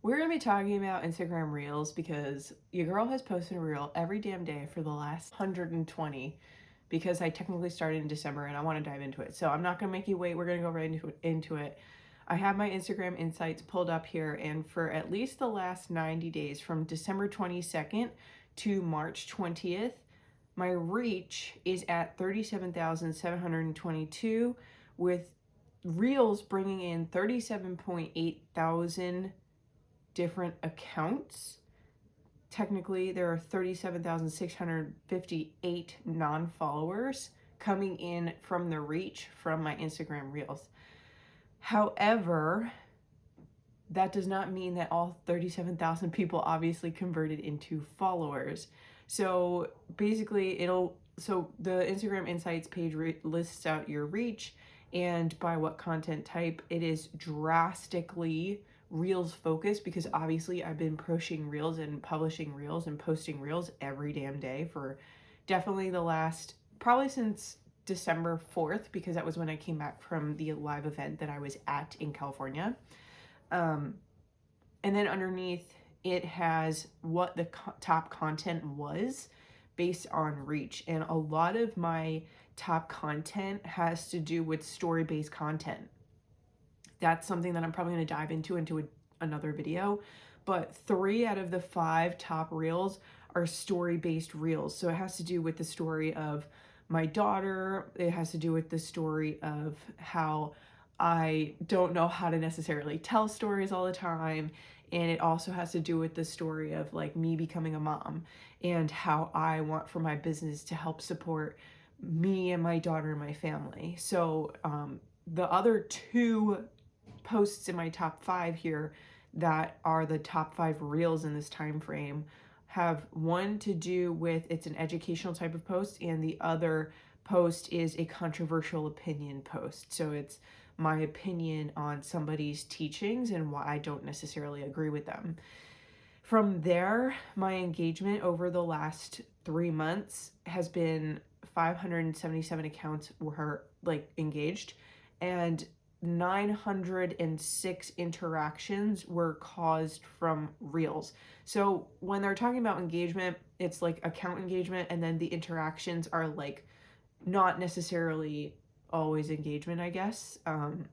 We're going to be talking about Instagram Reels because your girl has posted a reel every damn day for the last 120 because I technically started in December and I want to dive into it. So I'm not going to make you wait. We're going to go right into it. I have my Instagram insights pulled up here, and for at least the last 90 days from December 22nd to March 20th, my reach is at 37,722 with Reels bringing in 37.8 thousand different accounts. Technically, there are 37,658 non-followers coming in from the reach from my Instagram Reels. However, that does not mean that all 37,000 people obviously converted into followers. So basically so the Instagram Insights page lists out your reach and by what content type. It is drastically Reels focused because obviously I've been pushing Reels and publishing Reels and posting Reels every damn day for definitely the last, probably since December 4th, because that was when I came back from the live event that I was at in California. And then underneath it has what the top content was based on reach. And a lot of my top content has to do with story-based content. That's something that I'm probably going to dive into another video. But 3 out of the 5 top reels are story-based reels. So it has to do with the story of my daughter. It has to do with the story of how I don't know how to necessarily tell stories all the time. And it also has to do with the story of like me becoming a mom and how I want for my business to help support me and my daughter and my family. So the other 2 posts in my top 5 here that are the top 5 reels in this time frame have one to do with, it's an educational type of post, and the other post is a controversial opinion post. So it's my opinion on somebody's teachings and why I don't necessarily agree with them. From there, my engagement over the last 3 months has been 577 accounts were like engaged, and 906 interactions were caused from Reels. So when they're talking about engagement, it's like account engagement, and then the interactions are like not necessarily always engagement, I guess. I'm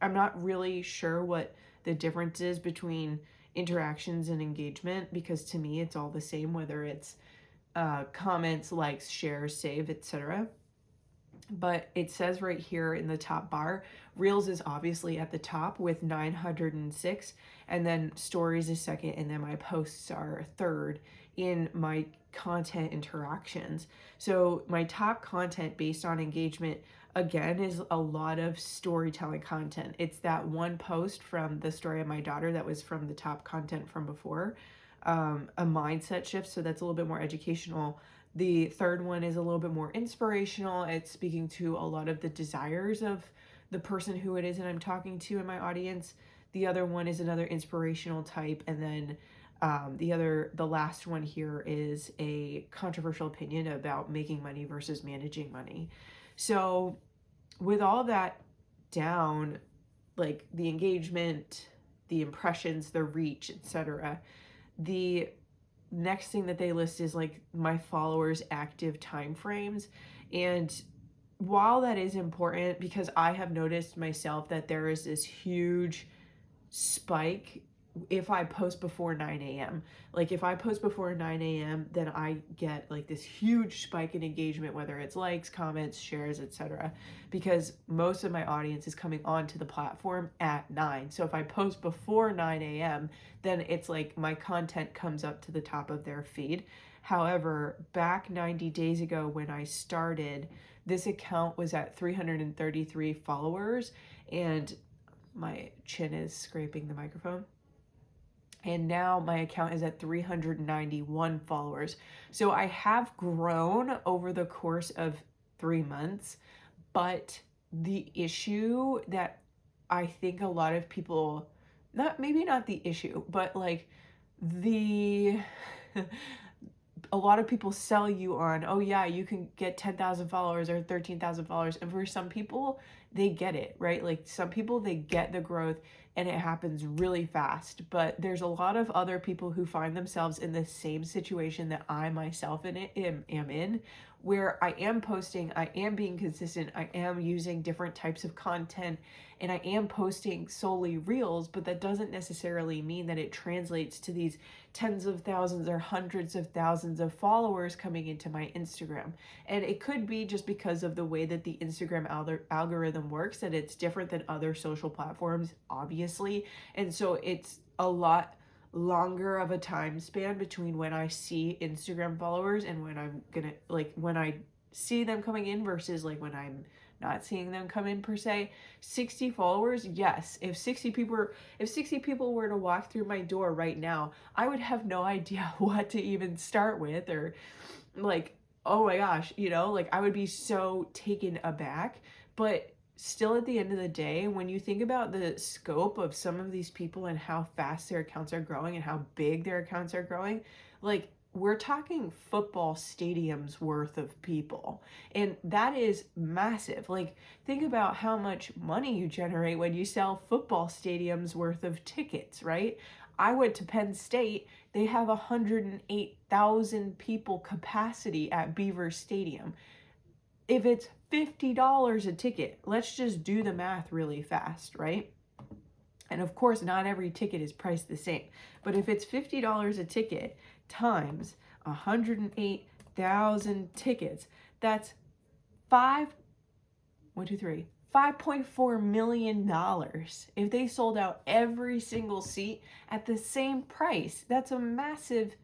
not really sure what the difference is between interactions and engagement, because to me it's all the same, whether it's comments, likes, shares, save, etc. But it says right here in the top bar, Reels is obviously at the top with 906, and then Stories is second, and then my posts are third in my content interactions. So my top content based on engagement, again, is a lot of storytelling content. It's that one post from the story of my daughter that was from the top content from before, a mindset shift, so that's a little bit more educational. The third one is a little bit more inspirational. It's speaking to a lot of the desires of the person who it is that I'm talking to in my audience. The other one is another inspirational type. And then the last one here is a controversial opinion about making money versus managing money. So with all that down, like the engagement, the impressions, the reach, etc., the next thing that they list is like my followers' active time frames. And while that is important, because I have noticed myself that there is this huge spike if I post before 9 a.m. Like if I post before 9 a.m., then I get like this huge spike in engagement, whether it's likes, comments, shares, etc. Because most of my audience is coming onto the platform at 9. So if I post before 9 a.m., then it's like my content comes up to the top of their feed. However, back 90 days ago when I started, this account was at 333 followers, and my chin is scraping the microphone. And now my account is at 391 followers. So I have grown over the course of 3 months, but the issue that I think a lot of people, maybe not the issue, but like a lot of people sell you on, oh yeah, you can get 10,000 followers or 13,000 followers. And for some people, they get it, right? Like some people, they get the growth, and it happens really fast. But there's a lot of other people who find themselves in the same situation that I myself am in, where I am posting, I am being consistent, I am using different types of content, and I am posting solely reels, but that doesn't necessarily mean that it translates to these tens of thousands or hundreds of thousands of followers coming into my Instagram. And it could be just because of the way that the Instagram algorithm works, that it's different than other social platforms, obviously. And so it's a lot longer of a time span between when I see Instagram followers and when I'm gonna, like, when I see them coming in versus like when I'm not seeing them come in per se. 60 followers, yes. If 60 people were to walk through my door right now, I would have no idea what to even start with, or like, oh my gosh, like I would be so taken aback. But still, at the end of the day, when you think about the scope of some of these people and how fast their accounts are growing and how big their accounts are growing, like, we're talking football stadiums worth of people. And that is massive. Like, think about how much money you generate when you sell football stadiums worth of tickets, right? I went to Penn State. They have 108,000 people capacity at Beaver Stadium. If it's $50 a ticket, let's just do the math really fast, right? And of course, not every ticket is priced the same. But if it's $50 a ticket times 108,000 tickets, that's $5.4 million. If they sold out every single seat at the same price, that's a massive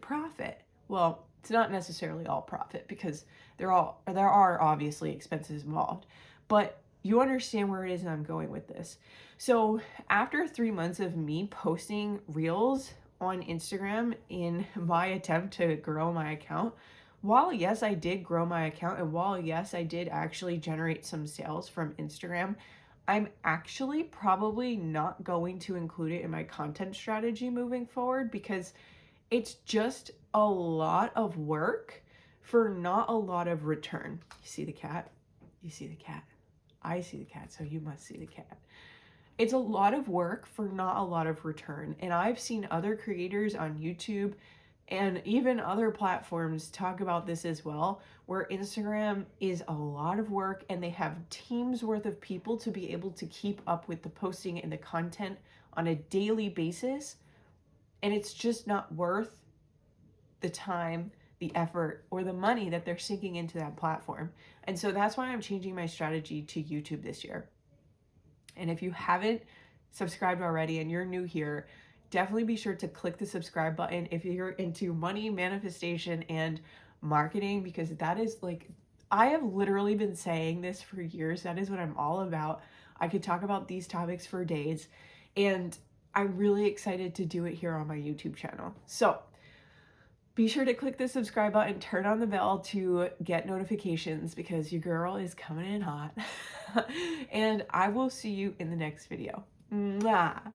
profit. Well, it's not necessarily all profit, because there are obviously expenses involved, but you understand where it is that I'm going with this. So after 3 months of me posting reels on Instagram in my attempt to grow my account, while yes, I did grow my account, and while yes, I did actually generate some sales from Instagram, I'm actually probably not going to include it in my content strategy moving forward, because it's just a lot of work for not a lot of return. You see the cat? You see the cat? I see the cat, so you must see the cat. It's a lot of work for not a lot of return. And I've seen other creators on YouTube and even other platforms talk about this as well, where Instagram is a lot of work and they have teams worth of people to be able to keep up with the posting and the content on a daily basis. And it's just not worth the time, the effort, or the money that they're sinking into that platform. And so that's why I'm changing my strategy to YouTube this year. And if you haven't subscribed already and you're new here, definitely be sure to click the subscribe button if you're into money, manifestation, and marketing, because that is, like, I have literally been saying this for years. That is what I'm all about. I could talk about these topics for days, and I'm really excited to do it here on my YouTube channel. So be sure to click the subscribe button, turn on the bell to get notifications, because your girl is coming in hot. And I will see you in the next video. Mwah.